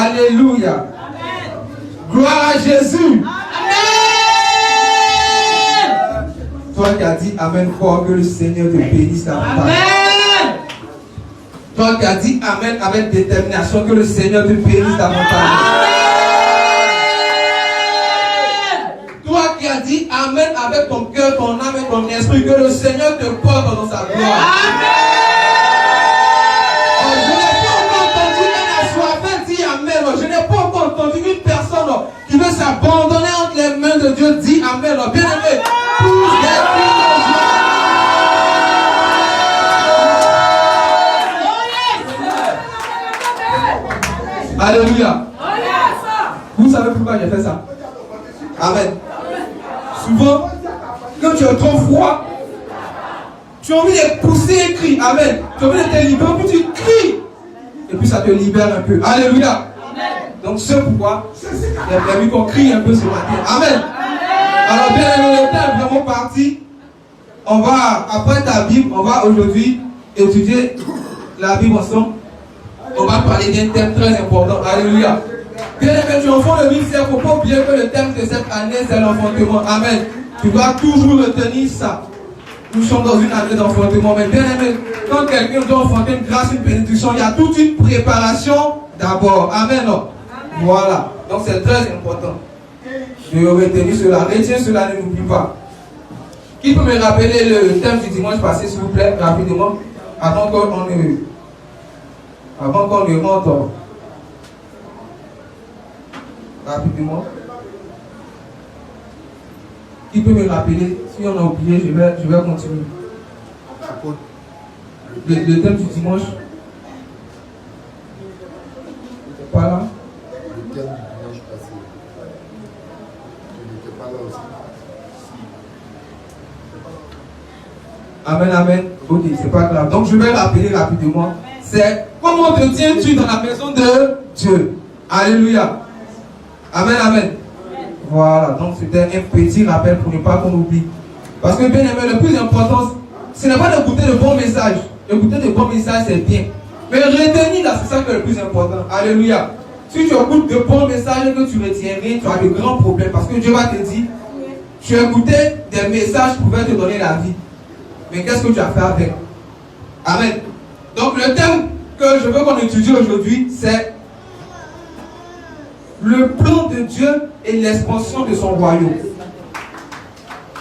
Alléluia. Gloire à Jésus. Toi qui as dit Amen, crois que le Seigneur te bénisse davantage. Toi qui as dit Amen avec détermination, que le Seigneur te bénisse davantage. Toi qui as dit Amen avec ton cœur, ton âme et ton esprit, que le Seigneur te porte dans sa gloire. Je n'ai pas encore entendu un assoiffé dire Amen. Je n'ai pas encore entendu une personne qui veut s'abandonner entre les mains de Dieu dire Amen. Bien aimé, pousse des cris de joie. Alléluia. Vous savez pourquoi j'ai fait ça? Amen. Souvent, quand tu as trop froid, tu as envie de pousser et crier. Amen. Tu as envie de te libérer, puis tu cries. Et puis ça te libère un peu. Alléluia. Donc c'est pourquoi j'ai vu qu'on crie un peu ce matin. Amen. Alors bien, le temps est vraiment parti. On va, après ta Bible, on va aujourd'hui étudier la Bible ensemble. On va parler d'un thème très important. Alléluia. Bien aimé, tu enfants le ministère, il ne faut pas oublier que le thème de cette année, c'est l'enfantement. Amen. Tu dois toujours retenir ça. Nous sommes dans une année d'enfantement. Mais bien aimé, quand quelqu'un doit enfanter une grâce, une bénédiction, il y a toute une préparation d'abord. Amen. Voilà. Donc c'est très important de retenir cela. Retiens cela, ne l'oublie pas. Qui peut me rappeler le thème du dimanche passé, s'il vous plaît, rapidement, avant qu'on ne rentre rapidement. Qui peut me rappeler? Si on a oublié, je vais continuer. Le thème du dimanche. Pas là? Le thème du dimanche passé. Je n'étais pas là aussi. Amen, amen. Ok, c'est pas grave. Donc je vais rappeler rapidement. C'est comment te tiens-tu dans la maison de Dieu? Alléluia. Amen, amen. Voilà, donc c'était un petit rappel pour ne pas qu'on oublie. Parce que bien aimé, le plus important, ce n'est pas d'écouter de bons messages. Écouter de bons messages, c'est bien. Mais retenir là, c'est ça qui est le plus important. Alléluia. Si tu écoutes de bons messages et que tu retiens rien, tu as de grands problèmes. Parce que Dieu va te dire, tu écoutais des messages qui pouvaient te donner la vie. Mais qu'est-ce que tu as fait avec? Amen. Donc le thème que je veux qu'on étudie aujourd'hui, c'est le plan de Dieu et l'expansion de son royaume.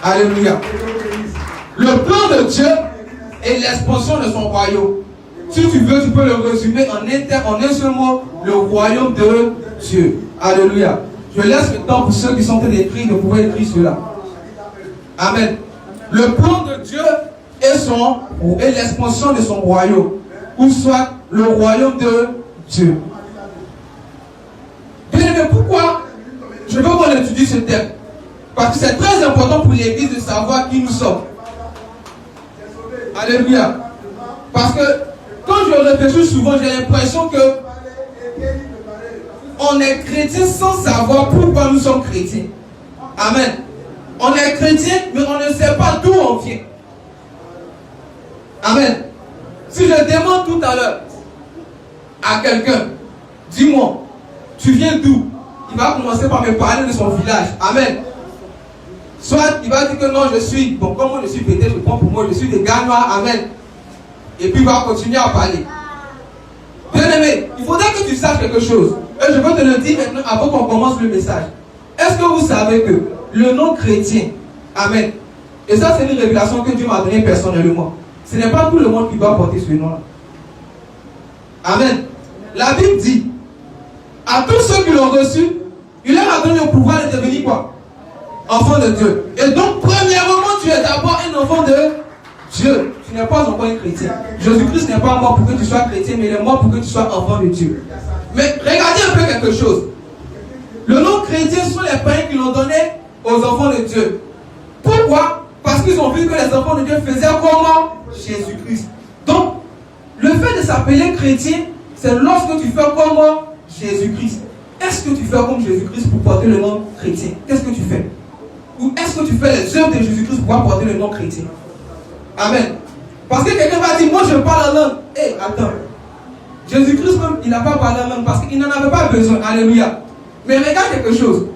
Alléluia. Le plan de Dieu et l'expansion de son royaume. Si tu veux, tu peux le résumer en un seul mot, le royaume de Dieu. Alléluia. Je laisse le temps pour ceux qui sont en train d'écrire de pouvoir écrire cela. Amen. Le plan de Dieu et l'expansion de son royaume. Ou soit le royaume de Dieu. Bien aimé, pourquoi je veux qu'on étudie ce thème? Parce que c'est très important pour l'Église de savoir qui nous sommes. Alléluia. Parce que quand je réfléchis souvent, j'ai l'impression que on est chrétien sans savoir pourquoi nous sommes chrétiens. Amen. On est chrétien, mais on ne sait pas d'où on vient. Amen. Si je demande tout à l'heure à quelqu'un, dis-moi, tu viens d'où? Il va commencer par me parler de son village. Amen. Soit il va dire que non, je suis, bon, comme moi je suis pété, je prends pour moi, je suis des gars noirs. Amen. Et puis il va continuer à parler. Bien aimé, il faudrait que tu saches quelque chose. Et je veux te le dire maintenant avant qu'on commence le message. Est-ce que vous savez que le nom chrétien, amen, et ça c'est une révélation que Dieu m'a donnée personnellement. Ce n'est pas tout le monde qui doit porter ce nom-là. Amen. La Bible dit, à tous ceux qui l'ont reçu, il leur a donné le pouvoir de devenir quoi? Enfant de Dieu. Et donc, premièrement, tu es d'abord un enfant de Dieu. Tu n'es pas encore un chrétien. Jésus-Christ n'est pas mort pour que tu sois chrétien, mais il est mort pour que tu sois enfant de Dieu. Mais regardez un peu quelque chose. Le nom chrétien sont les païens qui l'ont donné aux enfants de Dieu. Pourquoi? Parce qu'ils ont vu que les enfants de Dieu faisaient comment? Jésus-Christ. Donc, le fait de s'appeler chrétien, c'est lorsque tu fais comment? Jésus-Christ. Est-ce que tu fais comme Jésus-Christ pour porter le nom chrétien? Qu'est-ce que tu fais? Ou est-ce que tu fais les œuvres de Jésus-Christ pour pouvoir porter le nom chrétien? Amen. Parce que quelqu'un va dire, moi je parle en langue. Hé, attends. Jésus-Christ même, il n'a pas parlé même parce qu'il n'en avait pas besoin. Alléluia. Mais regarde quelque chose.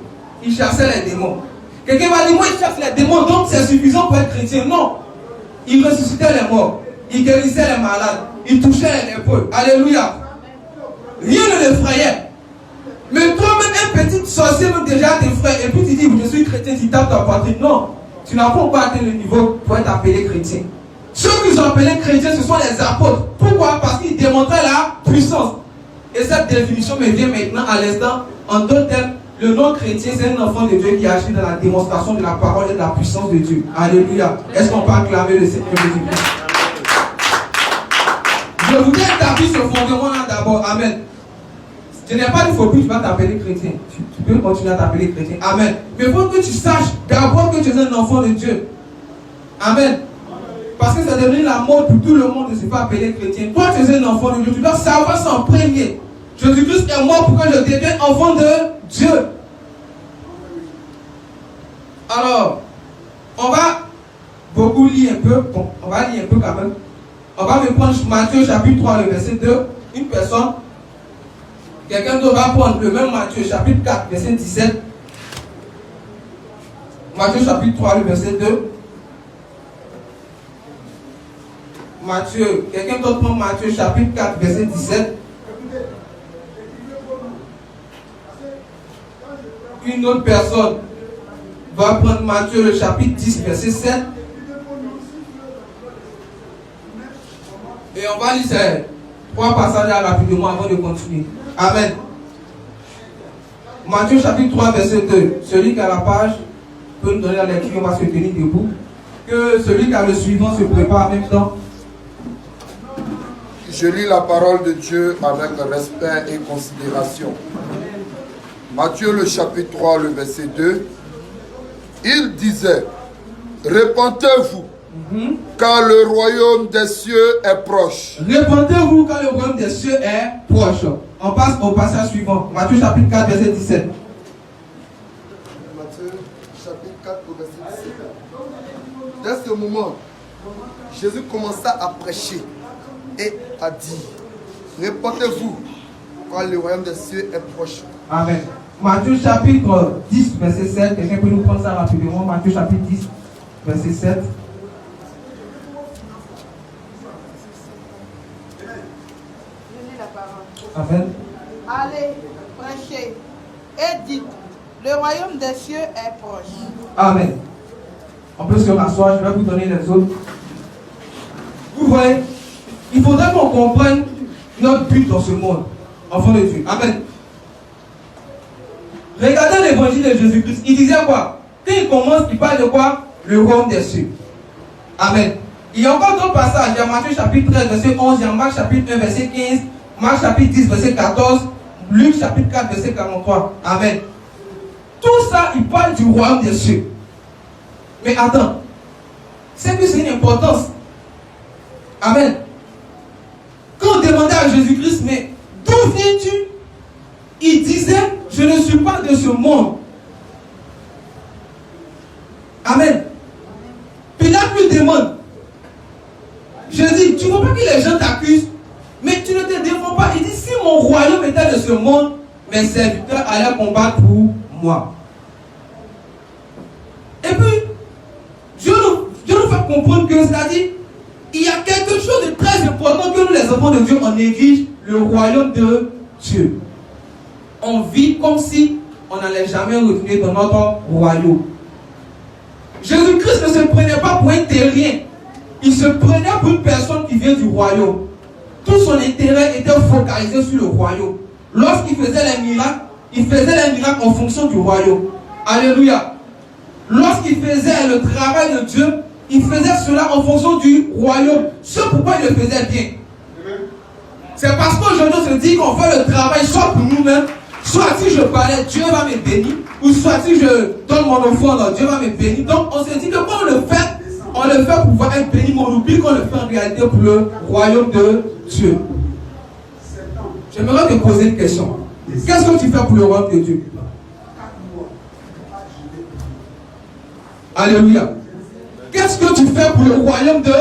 Il chassait les démons. Quelqu'un va dire, moi il chasse les démons, donc c'est suffisant pour être chrétien. Non. Il ressuscitait les morts. Il guérissait les malades. Il touchait les lépreux. Alléluia. Rien ne l'effrayait. Mais toi-même, un petit sorcier, même déjà t'effraie. Et puis tu dis, je suis chrétien, tu tapes ta poitrine. Non. Tu n'as pas atteint le niveau pour être appelé chrétien. Ceux qui sont appelés chrétiens, ce sont les apôtres. Pourquoi? Parce qu'ils démontraient la puissance. Et cette définition me vient maintenant à l'instant. En d'autres termes, le nom chrétien, c'est un enfant de Dieu qui agit dans la démonstration de la parole et de la puissance de Dieu. Alléluia. Est-ce qu'on peut acclamer le Seigneur Jésus-Christ? Je voudrais établir ce fondement-là d'abord. Amen. Je n'ai pas dit faut plus tu vas t'appeler chrétien. Tu peux continuer à t'appeler chrétien. Amen. Mais il faut que tu saches d'abord que tu es un enfant de Dieu. Amen. Parce que c'est devenu la mode pour tout le monde de se faire appeler chrétien. Toi, tu es un enfant de Dieu. Tu dois savoir ça en premier. Jésus-Christ est mort pour que je devienne enfant de Dieu. Alors, on va beaucoup lire un peu. Bon, on va lire un peu quand même. On va me prendre Matthieu chapitre 3, le verset 2. Une personne. Quelqu'un d'autre va prendre le même Matthieu chapitre 4, verset 17. Matthieu chapitre 3, le verset 2. Matthieu, quelqu'un d'autre prend Matthieu chapitre 4, verset 17. Une autre personne va prendre Matthieu le chapitre 10, verset 7. Et on va lire ces trois passages là rapidement avant de continuer. Amen. Matthieu chapitre 3, verset 2. Celui qui a la page peut nous donner la lecture, on va se tenir debout. Que celui qui a le suivant se prépare en même temps. Je lis la parole de Dieu avec respect et considération. Matthieu le chapitre 3, le verset 2. Il disait, répentez-vous, car le royaume des cieux est proche. Répentez-vous car le royaume des cieux est proche. On passe au passage suivant. Matthieu chapitre 4, verset 17. Matthieu chapitre 4, verset 17. Dès ce moment, Jésus commença à prêcher et à dire, répentez-vous, car le royaume des cieux est proche. Amen. Matthieu chapitre 10, verset 7. Quelqu'un peut nous prendre ça rapidement. Matthieu chapitre 10, verset 7. Amen. Allez, prêchez et dites, le royaume des cieux est proche. Amen. On peut se rasseoir, je vais vous donner les autres. Vous voyez, il faudrait qu'on comprenne notre but dans ce monde, enfant de Dieu. Amen. Regardez l'évangile de Jésus-Christ. Il disait quoi? Quand il commence, il parle de quoi? Le royaume des cieux. Amen. Il y a encore d'autres passages. Il y a Matthieu chapitre 13, verset 11. Il y a Marc chapitre 1, verset 15. Marc chapitre 10, verset 14. Luc chapitre 4, verset 43. Amen. Tout ça, il parle du royaume des cieux. Mais attends. C'est que c'est une importance. Amen. Quand on demandait à Jésus-Christ, mais d'où viens-tu? Il disait, je ne suis pas de ce monde. Amen. Pilate lui demande, je dis, tu ne vois pas que les gens t'accusent, mais tu ne te défends pas. Il dit, si mon royaume était de ce monde, mes serviteurs allaient combattre pour moi. Et puis, Dieu nous fait comprendre que, c'est-à-dire, il y a quelque chose de très important que nous, les enfants de Dieu, on néglige, le royaume de Dieu. On vit comme si on n'allait jamais revenir dans notre royaume. Jésus-Christ ne se prenait pas pour un terrien. Il se prenait pour une personne qui vient du royaume. Tout son intérêt était focalisé sur le royaume. Lorsqu'il faisait les miracles, il faisait les miracles en fonction du royaume. Alléluia. Lorsqu'il faisait le travail de Dieu, il faisait cela en fonction du royaume. C'est pourquoi il le faisait bien. C'est parce qu'aujourd'hui on se dit qu'on fait le travail soit pour nous-mêmes, soit si je parlais, Dieu va me bénir, ou soit si je donne mon offrande, Dieu va me bénir. Donc on se dit que quand on le fait pour pouvoir être béni, mais on oublie qu'on le fait en réalité pour le royaume de Dieu. J'aimerais te poser une question. Qu'est-ce que tu fais pour le royaume de Dieu? Alléluia. Qu'est-ce que tu fais pour le royaume de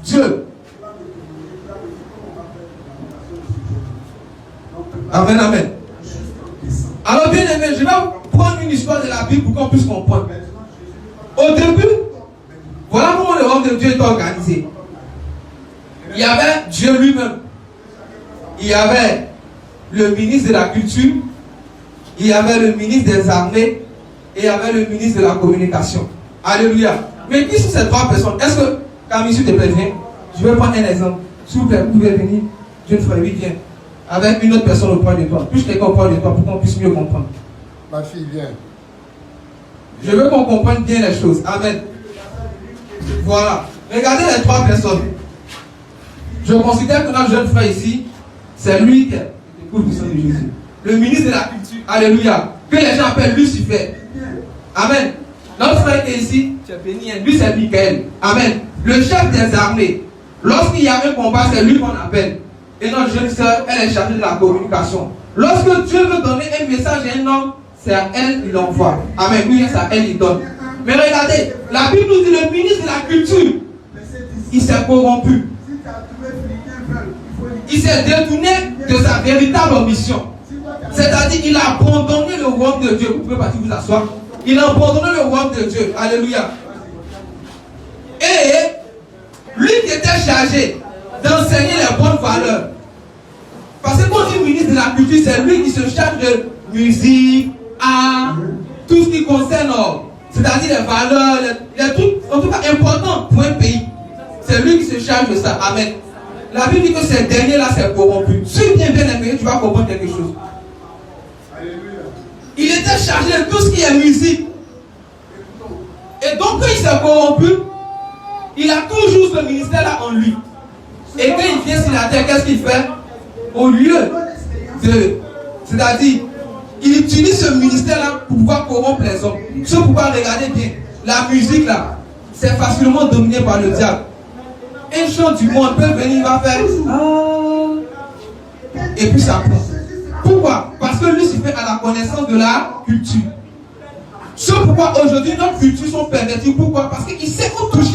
Dieu? Amen, amen. Alors bien aimé, je vais prendre une histoire de la Bible pour qu'on puisse comprendre. Au début, voilà comment le royaume de Dieu est organisé. Il y avait Dieu lui-même. Il y avait le ministre de la culture. Il y avait le ministre des armées. Et il y avait le ministre de la communication. Alléluia. Mais qui sont ces trois personnes? Est-ce que, quand monsieur te plaît, viens. Je vais prendre un exemple. S'il vous plaît, vous pouvez venir. Jeune frère, oui, viens. Avec une autre personne au point de toi. Plus quelqu'un au point de toi pour qu'on puisse mieux comprendre. Ma fille, viens. Je veux qu'on comprenne bien les choses. Amen. Voilà. Regardez les trois personnes. Je considère que notre jeune frère ici, c'est lui qui est pour le sang de Jésus. Le ministre de la culture. Alléluia. Que les gens appellent Lucifer. Amen. Notre frère qui est ici, c'est béni. Lui, c'est Michael. Amen. Le chef des armées. Lorsqu'il y a un combat, c'est lui qu'on appelle. Et notre jeune soeur, elle est chargée de la communication. Lorsque Dieu veut donner un message à un homme, c'est à elle qu'il l'envoie. Amen. Oui, c'est à elle qu'il donne. Mais regardez, la Bible nous dit le ministre de la culture, il s'est corrompu. Il s'est détourné de sa véritable mission. C'est-à-dire qu'il a abandonné le royaume de Dieu. Vous pouvez partir vous asseoir. Il a abandonné le royaume de Dieu. Alléluia. Et lui qui était chargé d'enseigner les bonnes valeurs. Parce que quand on dit ministre de la culture, c'est lui qui se charge de musique, art, tout ce qui concerne, c'est-à-dire les valeurs, les trucs, en tout cas importants pour un pays. C'est lui qui se charge de ça. Amen. La Bible dit que ces derniers-là, c'est corrompu. Si tu es bien aimé, tu vas comprendre quelque chose. Il était chargé de tout ce qui est musique. Et donc, quand il s'est corrompu, il a toujours ce ministère-là en lui. Et quand il vient sur la terre, qu'est-ce qu'il fait? Au lieu de... C'est-à-dire, il utilise ce ministère-là pour pouvoir corrompre les hommes. C'est pourquoi, regardez bien, la musique là, c'est facilement dominé par le diable. Un chant du monde peut venir, il va faire... Et puis ça prend. Pourquoi? Parce que Lucifer a la connaissance de la culture. C'est pourquoi aujourd'hui, nos cultures sont perverties. Pourquoi? Parce qu'il sait qu'on touche